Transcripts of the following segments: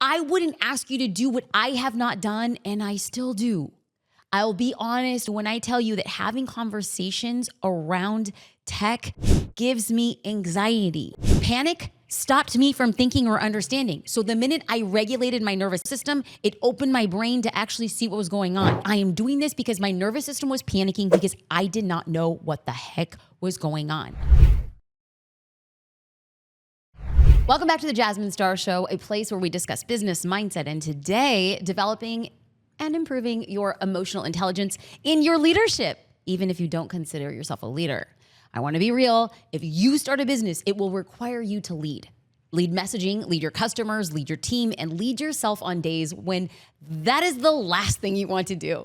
I wouldn't ask you to do what I have not done, and I still do. I'll be honest when I tell you that having conversations around tech gives me anxiety. Panic stopped me from thinking or understanding. So the minute I regulated my nervous system, it opened my brain to actually see what was going on. I am doing this because my nervous system was panicking because I did not know what the heck was going on. Welcome back to the Jasmine Star Show, a place where we discuss business, mindset, and today, developing and improving your emotional intelligence in your leadership, even if you don't consider yourself a leader. I want to be real. If you start a business, it will require you to lead. Lead messaging, lead your customers, lead your team, and lead yourself on days when that is the last thing you want to do.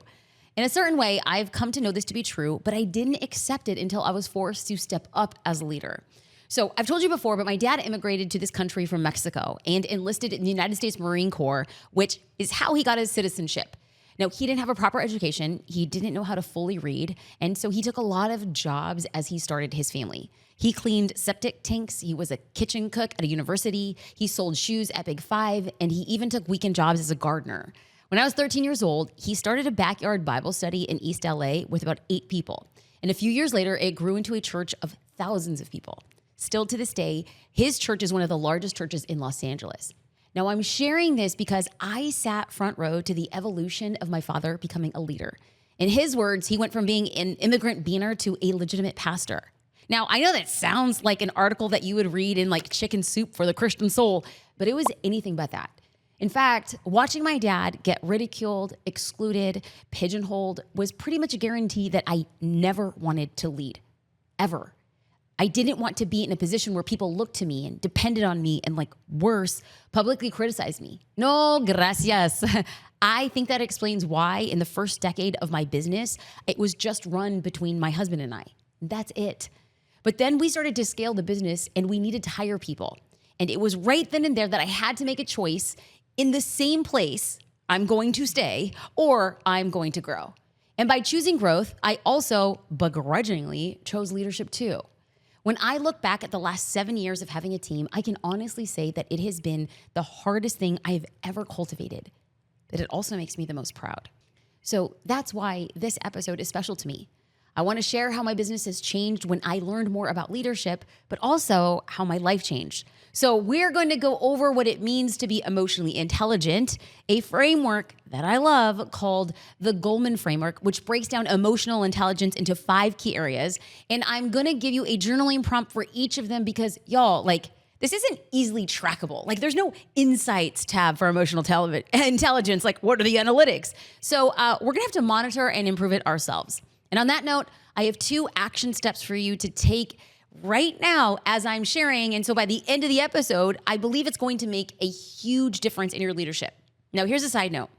In a certain way, I've come to know this to be true, but I didn't accept it until I was forced to step up as a leader. So I've told you before, but my dad immigrated to this country from Mexico and enlisted in the United States Marine Corps, which is how he got his citizenship. Now, he didn't have a proper education. He didn't know how to fully read. And so he took a lot of jobs as he started his family. He cleaned septic tanks. He was a kitchen cook at a university. He sold shoes at Big Five. And he even took weekend jobs as a gardener. When I was 13 years old, he started a backyard Bible study in East LA with about 8 people. And a few years later, it grew into a church of thousands of people. Still to this day, his church is one of the largest churches in Los Angeles. Now, I'm sharing this because I sat front row to the evolution of my father becoming a leader. In his words, he went from being an immigrant beaner to a legitimate pastor. Now, I know that sounds like an article that you would read in like Chicken Soup for the Christian Soul, but it was anything but that. In fact, watching my dad get ridiculed, excluded, pigeonholed was pretty much a guarantee that I never wanted to lead, ever. I didn't want to be in a position where people looked to me and depended on me and, like, worse, publicly criticized me. No, gracias. I think that explains why in the first decade of my business, it was just run between my husband and I. That's it. But then we started to scale the business and we needed to hire people. And it was right then and there that I had to make a choice in the same place I'm going to stay or I'm going to grow. And by choosing growth, I also begrudgingly chose leadership too. When I look back at the last 7 years of having a team, I can honestly say that it has been the hardest thing I have ever cultivated, but it also makes me the most proud. So that's why this episode is special to me. I want to share how my business has changed when I learned more about leadership, but also how my life changed. So we're going to go over what it means to be emotionally intelligent, a framework that I love called the Goleman Framework, which breaks down emotional intelligence into 5 key areas. And I'm going to give you a journaling prompt for each of them because y'all, like, this isn't easily trackable. Like, there's no insights tab for emotional intelligence. Like, what are the analytics? So we're going to have to monitor and improve it ourselves. And on that note, I have 2 action steps for you to take right now as I'm sharing. And so by the end of the episode, I believe it's going to make a huge difference in your leadership. Now, here's a side note.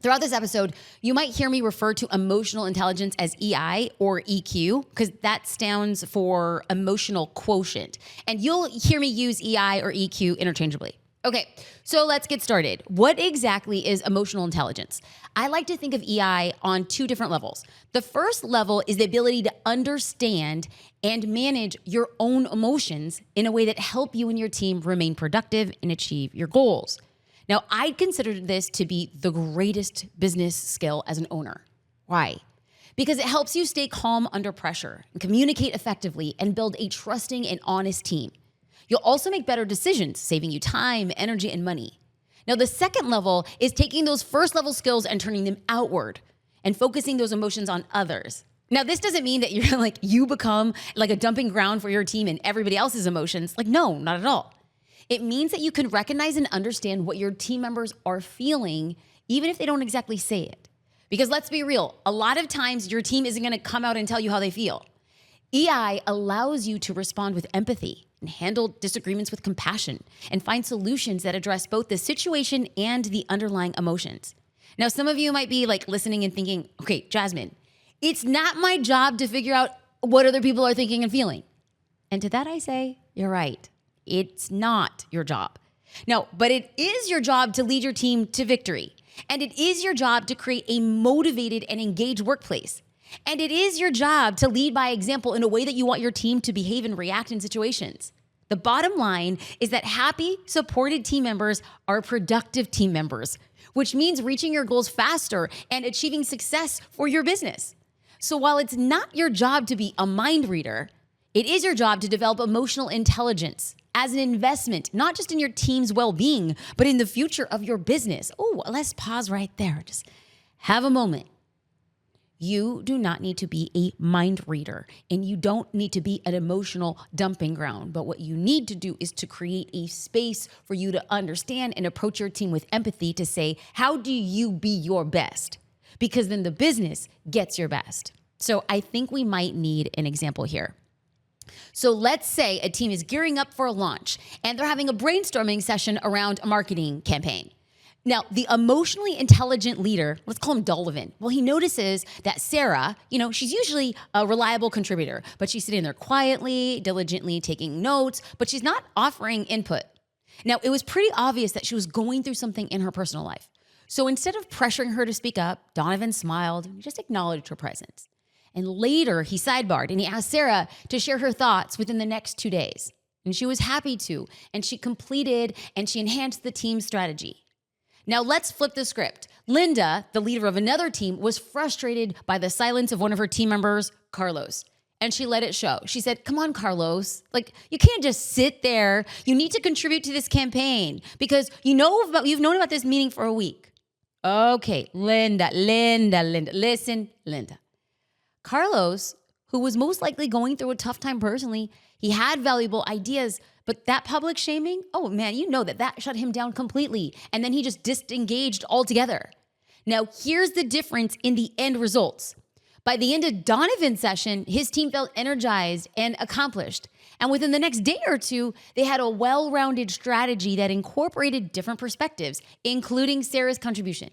Throughout this episode, you might hear me refer to emotional intelligence as EI or EQ, because that stands for emotional quotient. And you'll hear me use EI or EQ interchangeably. Okay, so let's get started. What exactly is emotional intelligence? I like to think of EI on 2 different levels. The first level is the ability to understand and manage your own emotions in a way that help you and your team remain productive and achieve your goals. Now, I'd consider this to be the greatest business skill as an owner. Why? Because it helps you stay calm under pressure and communicate effectively and build a trusting and honest team. You'll also make better decisions, saving you time, energy, and money. Now, the second level is taking those first level skills and turning them outward and focusing those emotions on others. Now, this doesn't mean that you're like, you become like a dumping ground for your team and everybody else's emotions. Like, no, not at all. It means that you can recognize and understand what your team members are feeling, even if they don't exactly say it. Because let's be real, a lot of times your team isn't going to come out and tell you how they feel. EI allows you to respond with empathy and handle disagreements with compassion and find solutions that address both the situation and the underlying emotions. Now, some of you might be like listening and thinking, okay, Jasmine, it's not my job to figure out what other people are thinking and feeling. And to that I say, you're right. It's not your job. No, but it is your job to lead your team to victory. And it is your job to create a motivated and engaged workplace. And it is your job to lead by example in a way that you want your team to behave and react in situations. The bottom line is that happy, supported team members are productive team members, which means reaching your goals faster and achieving success for your business. So while it's not your job to be a mind reader, it is your job to develop emotional intelligence as an investment, not just in your team's well-being, but in the future of your business. Oh, let's pause right there. Just have a moment. You do not need to be a mind reader, and you don't need to be an emotional dumping ground. But what you need to do is to create a space for you to understand and approach your team with empathy to say, how do you be your best? Because then the business gets your best. So I think we might need an example here. So let's say a team is gearing up for a launch and they're having a brainstorming session around a marketing campaign. Now, the emotionally intelligent leader, let's call him Goleman. Well, he notices that Sarah, she's usually a reliable contributor, but she's sitting there quietly, diligently taking notes, but she's not offering input. Now, it was pretty obvious that she was going through something in her personal life. So instead of pressuring her to speak up, Donovan smiled and just acknowledged her presence. And later, he sidebarred and he asked Sarah to share her thoughts within the next 2 days. And she was happy to, and she completed and she enhanced the team's strategy. Now let's flip the script. Linda, the leader of another team, was frustrated by the silence of one of her team members, Carlos. And she let it show. She said, come on, Carlos. You can't just sit there. You need to contribute to this campaign because you've known about this meeting for a week. Okay, Linda, listen, Linda. Carlos, who was most likely going through a tough time personally, he had valuable ideas, but that public shaming, oh man, that shut him down completely. And then he just disengaged altogether. Now, here's the difference in the end results. By the end of Donovan's session, his team felt energized and accomplished. And within the next day or two, they had a well-rounded strategy that incorporated different perspectives, including Sarah's contribution.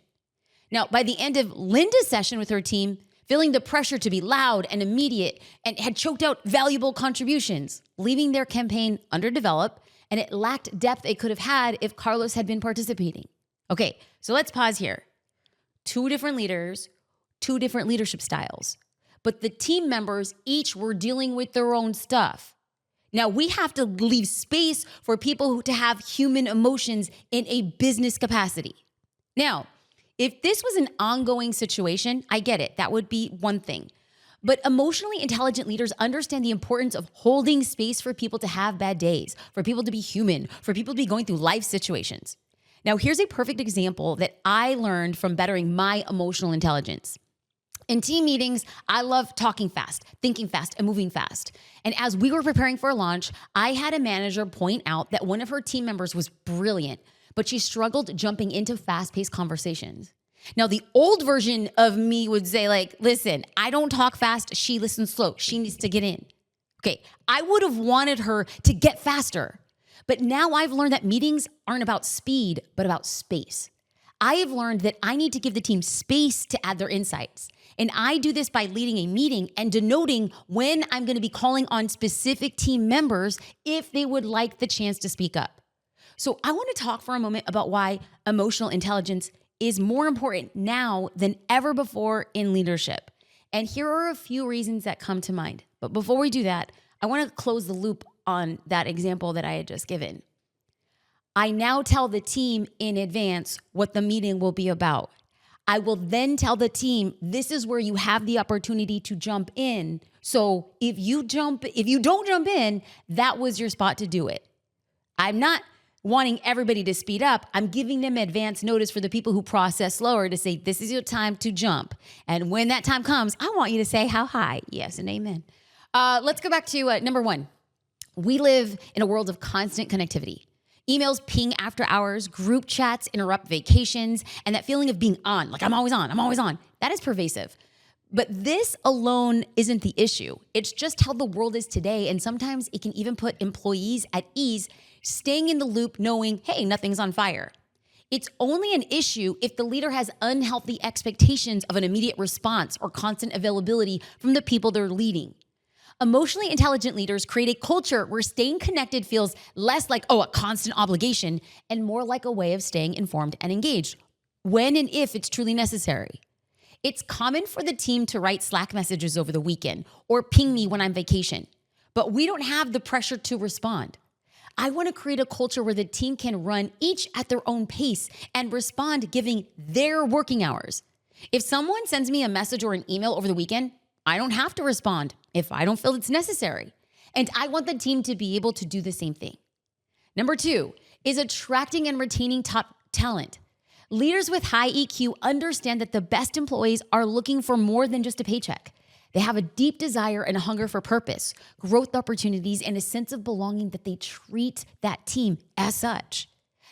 Now, by the end of Linda's session with her team, feeling the pressure to be loud and immediate and had choked out valuable contributions, leaving their campaign underdeveloped, and it lacked depth it could have had if Carlos had been participating. Okay, so let's pause here. 2 different leaders, 2 different leadership styles, but the team members each were dealing with their own stuff. Now, we have to leave space for people to have human emotions in a business capacity. Now, if this was an ongoing situation, I get it. That would be one thing. But emotionally intelligent leaders understand the importance of holding space for people to have bad days, for people to be human, for people to be going through life situations. Now, here's a perfect example that I learned from bettering my emotional intelligence. In team meetings, I love talking fast, thinking fast, and moving fast. And as we were preparing for a launch, I had a manager point out that one of her team members was brilliant, but she struggled jumping into fast-paced conversations. Now, the old version of me would say, listen, I don't talk fast. She listens slow. She needs to get in. Okay, I would have wanted her to get faster. But now I've learned that meetings aren't about speed, but about space. I have learned that I need to give the team space to add their insights. And I do this by leading a meeting and denoting when I'm going to be calling on specific team members if they would like the chance to speak up. So I want to talk for a moment about why emotional intelligence is more important now than ever before in leadership. And here are a few reasons that come to mind. But before we do that, I want to close the loop on that example that I had just given. I now tell the team in advance what the meeting will be about. I will then tell the team, this is where you have the opportunity to jump in. So if you don't jump in, that was your spot to do it. I'm not wanting everybody to speed up. I'm giving them advance notice for the people who process slower to say, this is your time to jump. And when that time comes, I want you to say how high. Yes and amen. Let's go back to number 1. We live in a world of constant connectivity. Emails ping after hours, group chats interrupt vacations, and that feeling of being on, I'm always on, that is pervasive. But this alone isn't the issue. It's just how the world is today, and sometimes it can even put employees at ease, staying in the loop knowing, hey, nothing's on fire. It's only an issue if the leader has unhealthy expectations of an immediate response or constant availability from the people they're leading. Emotionally intelligent leaders create a culture where staying connected feels less like, a constant obligation and more like a way of staying informed and engaged when and if it's truly necessary. It's common for the team to write Slack messages over the weekend or ping me when I'm vacation, but we don't have the pressure to respond. I want to create a culture where the team can run each at their own pace and respond giving their working hours. If someone sends me a message or an email over the weekend, I don't have to respond if I don't feel it's necessary. And I want the team to be able to do the same thing. Number 2 is attracting and retaining top talent. Leaders with high EQ understand that the best employees are looking for more than just a paycheck. They have a deep desire and a hunger for purpose, growth opportunities, and a sense of belonging that they treat that team as such.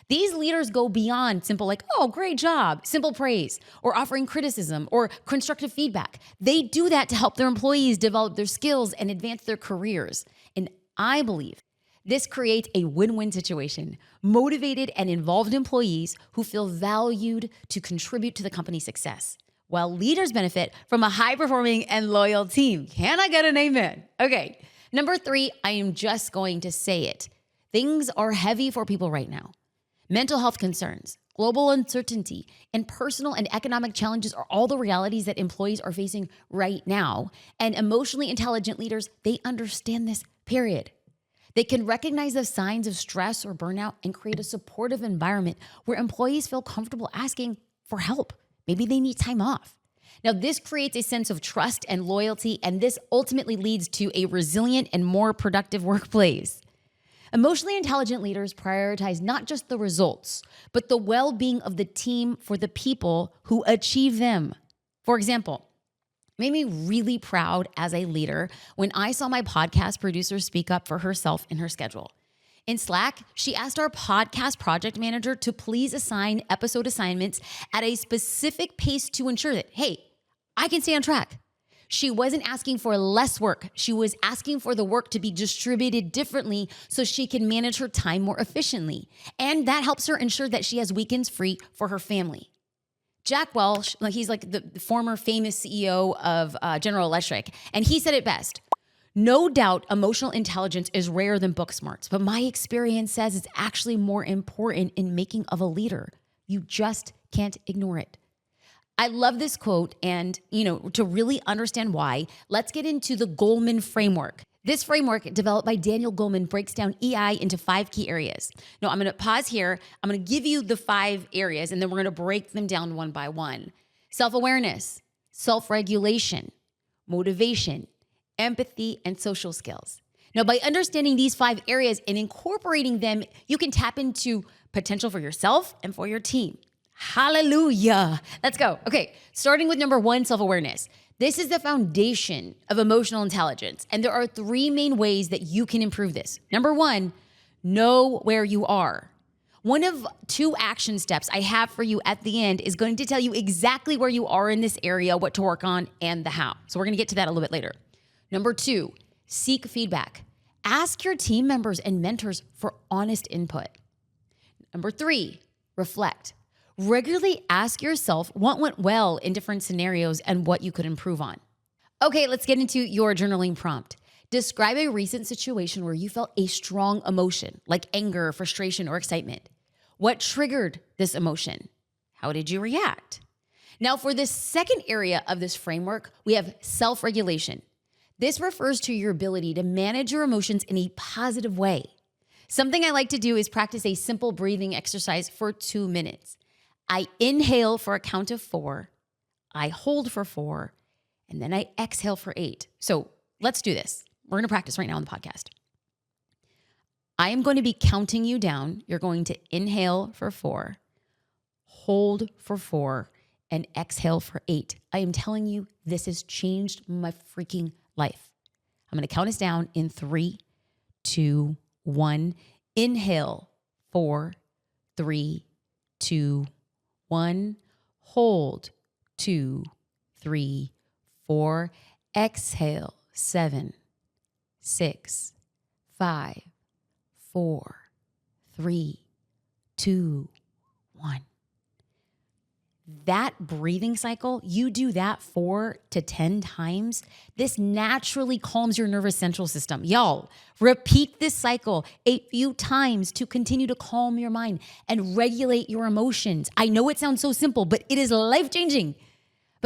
These leaders go beyond simple like, oh, great job, simple praise, or offering criticism or constructive feedback. They do that to help their employees develop their skills and advance their careers. And I believe this creates a win-win situation, motivated and involved employees who feel valued to contribute to the company's success, while leaders benefit from a high-performing and loyal team. Can I get an amen? Okay, number 3, I am just going to say it. Things are heavy for people right now. Mental health concerns, global uncertainty, and personal and economic challenges are all the realities that employees are facing right now. And emotionally intelligent leaders, they understand this, period. They can recognize the signs of stress or burnout and create a supportive environment where employees feel comfortable asking for help. Maybe they need time off. Now, this creates a sense of trust and loyalty, and this ultimately leads to a resilient and more productive workplace. Emotionally intelligent leaders prioritize not just the results, but the well-being of the team for the people who achieve them. For example, it made me really proud as a leader when I saw my podcast producer speak up for herself in her schedule. In Slack, she asked our podcast project manager to please assign episode assignments at a specific pace to ensure that, hey, I can stay on track. She wasn't asking for less work. She was asking for the work to be distributed differently so she can manage her time more efficiently. And that helps her ensure that she has weekends free for her family. Jack Welch, he's like the former famous CEO of General Electric, and he said it best. No doubt emotional intelligence is rarer than book smarts, but my experience says it's actually more important in making of a leader. You just can't ignore it. I love this quote, and to really understand why, let's get into the Goleman Framework. This framework, developed by Daniel Goleman, breaks down EI into 5 key areas. Now, I'm going to pause here. I'm going to give you the 5 areas, and then we're going to break them down one by one. Self-awareness, self-regulation, motivation, empathy, and social skills. Now, by understanding these 5 areas and incorporating them, you can tap into potential for yourself and for your team. Hallelujah. Let's go. Okay, starting with number 1, self-awareness. This is the foundation of emotional intelligence, and there are 3 main ways that you can improve this. Number 1, know where you are. One of 2 action steps I have for you at the end is going to tell you exactly where you are in this area, what to work on, and the how. So we're going to get to that a little bit later. Number 2, seek feedback. Ask your team members and mentors for honest input. Number 3, reflect. Regularly ask yourself what went well in different scenarios and what you could improve on. Okay, let's get into your journaling prompt. Describe a recent situation where you felt a strong emotion, like anger, frustration, or excitement. What triggered this emotion? How did you react? Now, for the second area of this framework, we have self-regulation. This refers to your ability to manage your emotions in a positive way. Something I like to do is practice a simple breathing exercise for 2 minutes. I inhale for a count of 4, I hold for 4, and then I exhale for 8. So let's do this. We're going to practice right now on the podcast. I am going to be counting you down. You're going to inhale for 4, hold for 4, and exhale for 8. I am telling you, this has changed my freaking life. I'm going to count us down in 3, 2, 1. Inhale, 4, 3, 2, 1. Hold, 2, 3, 4. Exhale, 7, 6, 5, 4, 3, 2, 1. That breathing cycle, you do that 4 to 10 times, this naturally calms your nervous central system. Y'all, repeat this cycle a few times to continue to calm your mind and regulate your emotions. I know it sounds so simple, but it is life-changing.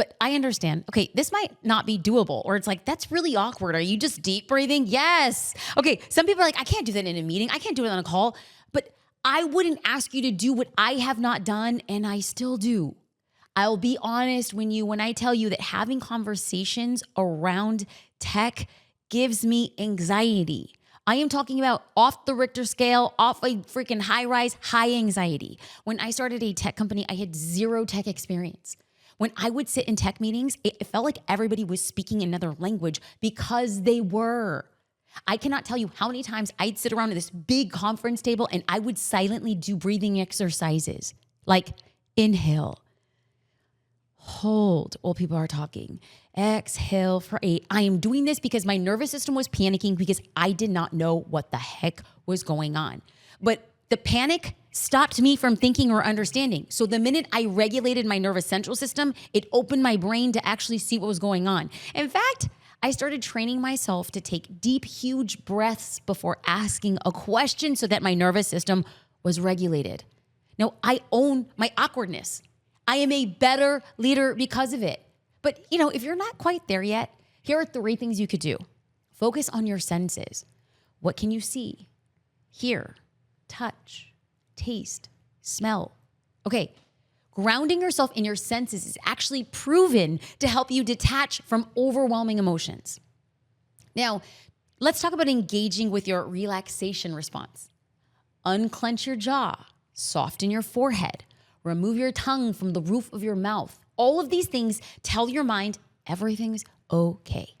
But I understand, okay, this might not be doable. Or it's like, that's really awkward. Are you just deep breathing? Yes. Okay, some people are like, I can't do that in a meeting. I can't do it on a call. But I wouldn't ask you to do what I have not done, and I still do. I'll be honest when I tell you that having conversations around tech gives me anxiety. I am talking about off the Richter scale, off a freaking high rise, high anxiety. When I started a tech company, I had zero tech experience. When I would sit in tech meetings, it felt like everybody was speaking another language because they were. I cannot tell you how many times I'd sit around at this big conference table and I would silently do breathing exercises. Like inhale, hold while people are talking, exhale for 8. I am doing this because my nervous system was panicking because I did not know what the heck was going on. But the panic stopped me from thinking or understanding. So the minute I regulated my nervous central system, it opened my brain to actually see what was going on. In fact, I started training myself to take deep, huge breaths before asking a question so that my nervous system was regulated. Now, I own my awkwardness. I am a better leader because of it. But, if you're not quite there yet, here are 3 things you could do. Focus on your senses. What can you see, hear, touch, taste, smell? Okay, grounding yourself in your senses is actually proven to help you detach from overwhelming emotions. Now, let's talk about engaging with your relaxation response. Unclench your jaw, soften your forehead, remove your tongue from the roof of your mouth. All of these things tell your mind everything's okay.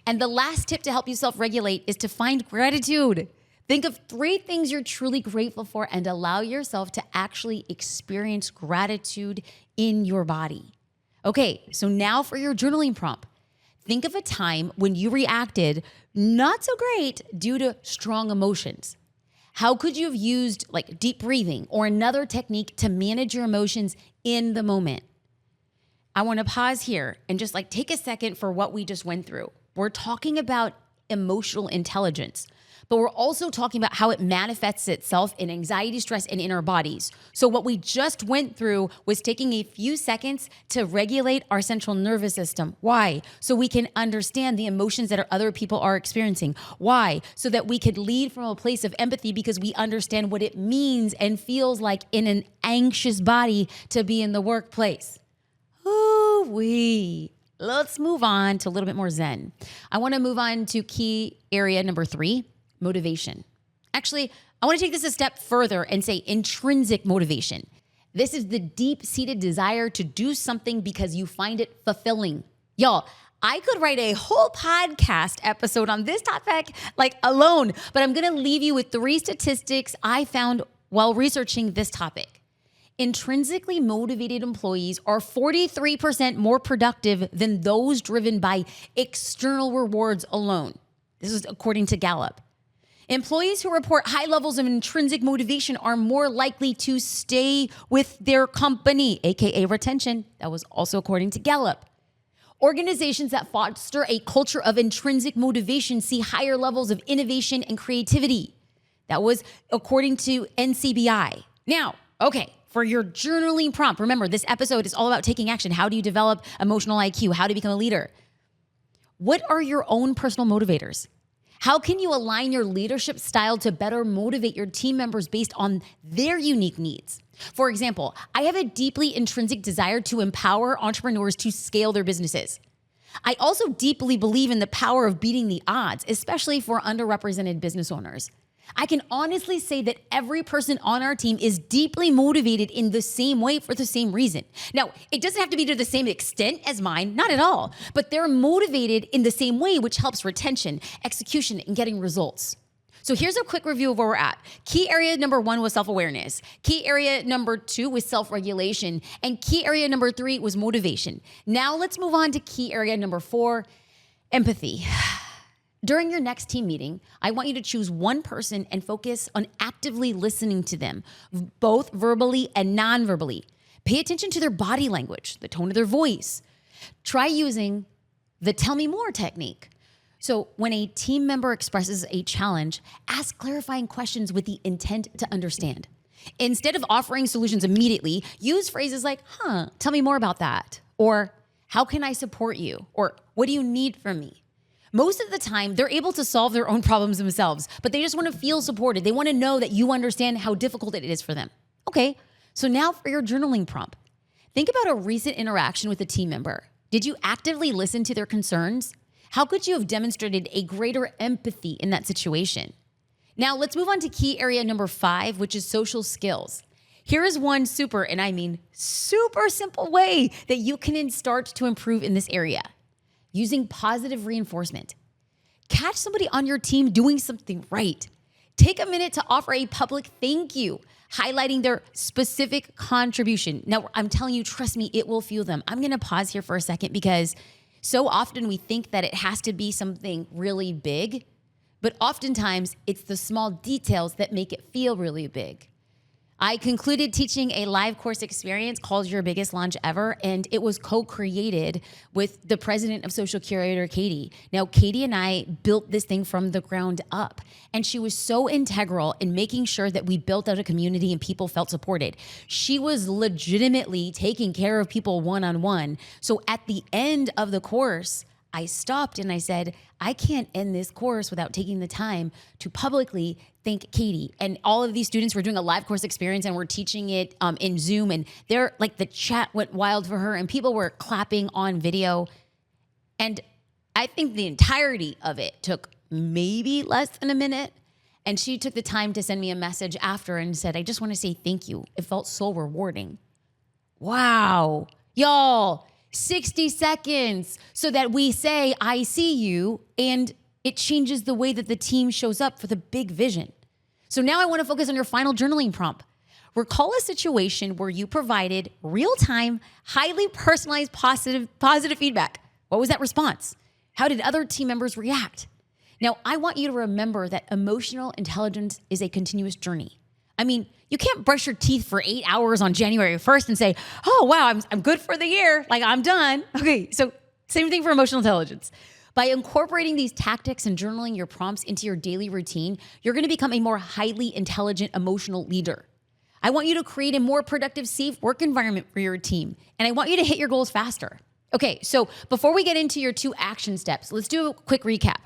And the last tip to help you self-regulate is to find gratitude. Think of 3 things you're truly grateful for and allow yourself to actually experience gratitude in your body. Okay, so now for your journaling prompt. Think of a time when you reacted not so great due to strong emotions. How could you have used deep breathing or another technique to manage your emotions in the moment? I want to pause here and just take a second for what we just went through. We're talking about emotional intelligence, but we're also talking about how it manifests itself in anxiety, stress, and in our bodies. So what we just went through was taking a few seconds to regulate our central nervous system. Why? So we can understand the emotions that other people are experiencing. Why? So that we could lead from a place of empathy because we understand what it means and feels like in an anxious body to be in the workplace. Ooh-wee. Let's move on to a little bit more Zen. I want to move on to key area number 3, motivation. Actually, I want to take this a step further and say intrinsic motivation. This is the deep-seated desire to do something because you find it fulfilling. Y'all, I could write a whole podcast episode on this topic alone, but I'm going to leave you with 3 statistics I found while researching this topic. Intrinsically motivated employees are 43% more productive than those driven by external rewards alone. This is according to Gallup. Employees who report high levels of intrinsic motivation are more likely to stay with their company, aka retention. That was also according to Gallup. Organizations that foster a culture of intrinsic motivation see higher levels of innovation and creativity. That was according to NCBI. Now, okay, for your journaling prompt, remember this episode is all about taking action. How do you develop emotional IQ? How to become a leader? What are your own personal motivators? How can you align your leadership style to better motivate your team members based on their unique needs? For example, I have a deeply intrinsic desire to empower entrepreneurs to scale their businesses. I also deeply believe in the power of beating the odds, especially for underrepresented business owners. I can honestly say that every person on our team is deeply motivated in the same way for the same reason. Now, it doesn't have to be to the same extent as mine, not at all, but they're motivated in the same way, which helps retention, execution, and getting results. So here's a quick review of where we're at. Key area number 1 was self-awareness. Key area number 2 was self-regulation. And key area number 3 was motivation. Now let's move on to key area number 4, empathy. During your next team meeting, I want you to choose one person and focus on actively listening to them, both verbally and non-verbally. Pay attention to their body language, the tone of their voice. Try using the tell me more technique. So when a team member expresses a challenge, ask clarifying questions with the intent to understand. Instead of offering solutions immediately, use phrases like, tell me more about that. Or, How can I support you? Or what do you need from me? Most of the time, they're able to solve their own problems themselves, but they just want to feel supported. They want to know that you understand how difficult it is for them. Okay, so now for your journaling prompt. Think about a recent interaction with a team member. Did you actively listen to their concerns? How could you have demonstrated a greater empathy in that situation? Now let's move on to key area number 5, which is social skills. Here is one super, and I mean super simple way that you can start to improve in this area. Using positive reinforcement. Catch somebody on your team doing something right. Take a minute to offer a public thank you, highlighting their specific contribution. Now, I'm telling you, trust me, it will fuel them. I'm going to pause here for a second because so often we think that it has to be something really big, but oftentimes it's the small details that make it feel really big. I concluded teaching a live course experience called Your Biggest Launch Ever, and it was co-created with the president of Social Curator, Katie. Now, Katie and I built this thing from the ground up, and she was so integral in making sure that we built out a community and people felt supported. She was legitimately taking care of people one-on-one. So at the end of the course, I stopped and I said, I can't end this course without taking the time to publicly thank Katie. And all of these students were doing a live course experience and we're teaching it in Zoom. And they're like, the chat went wild for her and people were clapping on video. And I think the entirety of it took maybe less than a minute. And she took the time to send me a message after and said, I just want to say thank you. It felt so rewarding. Wow. Y'all, 60 seconds so that we say, I see you, and it changes the way that the team shows up for the big vision. So now I want to focus on your final journaling prompt. Recall a situation where you provided real-time, highly personalized positive feedback. What was that response? How did other team members react? Now, I want you to remember that emotional intelligence is a continuous journey. I mean, you can't brush your teeth for 8 hours on January 1st and say, oh, wow, I'm good for the year. Like, I'm done. Okay, so same thing for emotional intelligence. By incorporating these tactics and journaling your prompts into your daily routine, you're going to become a more highly intelligent emotional leader. I want you to create a more productive, safe work environment for your team, and I want you to hit your goals faster. Okay, so before we get into your 2 action steps, let's do a quick recap.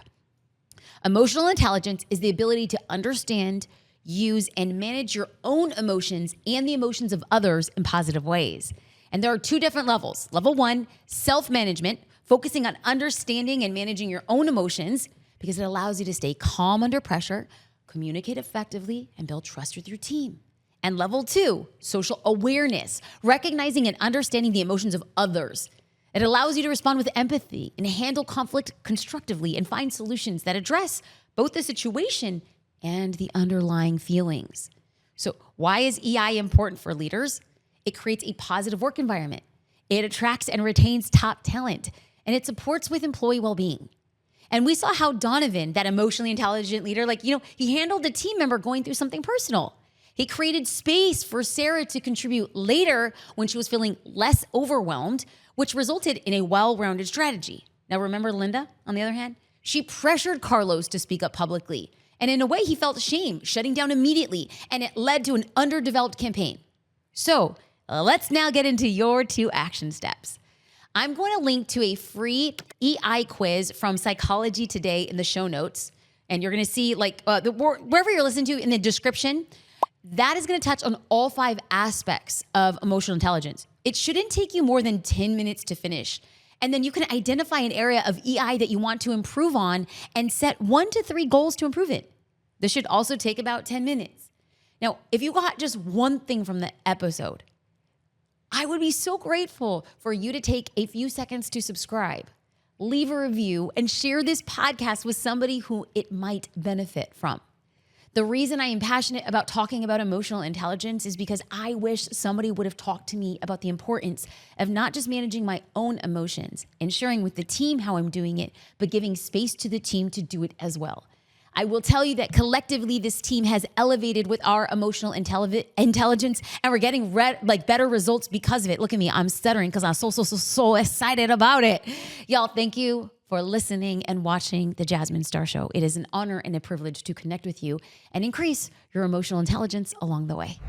Emotional intelligence is the ability to understand, use, and manage your own emotions and the emotions of others in positive ways. And there are 2 different levels. Level 1, self-management, focusing on understanding and managing your own emotions because it allows you to stay calm under pressure, communicate effectively, and build trust with your team. And level 2, social awareness, recognizing and understanding the emotions of others. It allows you to respond with empathy and handle conflict constructively and find solutions that address both the situation and the underlying feelings. So why is EI important for leaders? It creates a positive work environment. It attracts and retains top talent, and it supports with employee well-being. And we saw how Donovan, that emotionally intelligent leader, he handled a team member going through something personal. He created space for Sarah to contribute later when she was feeling less overwhelmed, which resulted in a well-rounded strategy. Now remember Linda, on the other hand? She pressured Carlos to speak up publicly. And in a way, he felt shame, shutting down immediately, and it led to an underdeveloped campaign. So let's now get into your 2 action steps. I'm going to link to a free EI quiz from Psychology Today in the show notes. And you're going to see wherever you're listening to in the description, that is going to touch on all 5 aspects of emotional intelligence. It shouldn't take you more than 10 minutes to finish. And then you can identify an area of EI that you want to improve on and set 1 to 3 goals to improve it. This should also take about 10 minutes. Now, if you got just one thing from the episode, I would be so grateful for you to take a few seconds to subscribe, leave a review, and share this podcast with somebody who it might benefit from. The reason I am passionate about talking about emotional intelligence is because I wish somebody would have talked to me about the importance of not just managing my own emotions and sharing with the team how I'm doing it, but giving space to the team to do it as well. I will tell you that collectively, this team has elevated with our emotional intelligence, and we're getting better results because of it. Look at me, I'm stuttering because I'm so excited about it. Y'all, thank you for listening and watching The Jasmine Star Show. It is an honor and a privilege to connect with you and increase your emotional intelligence along the way.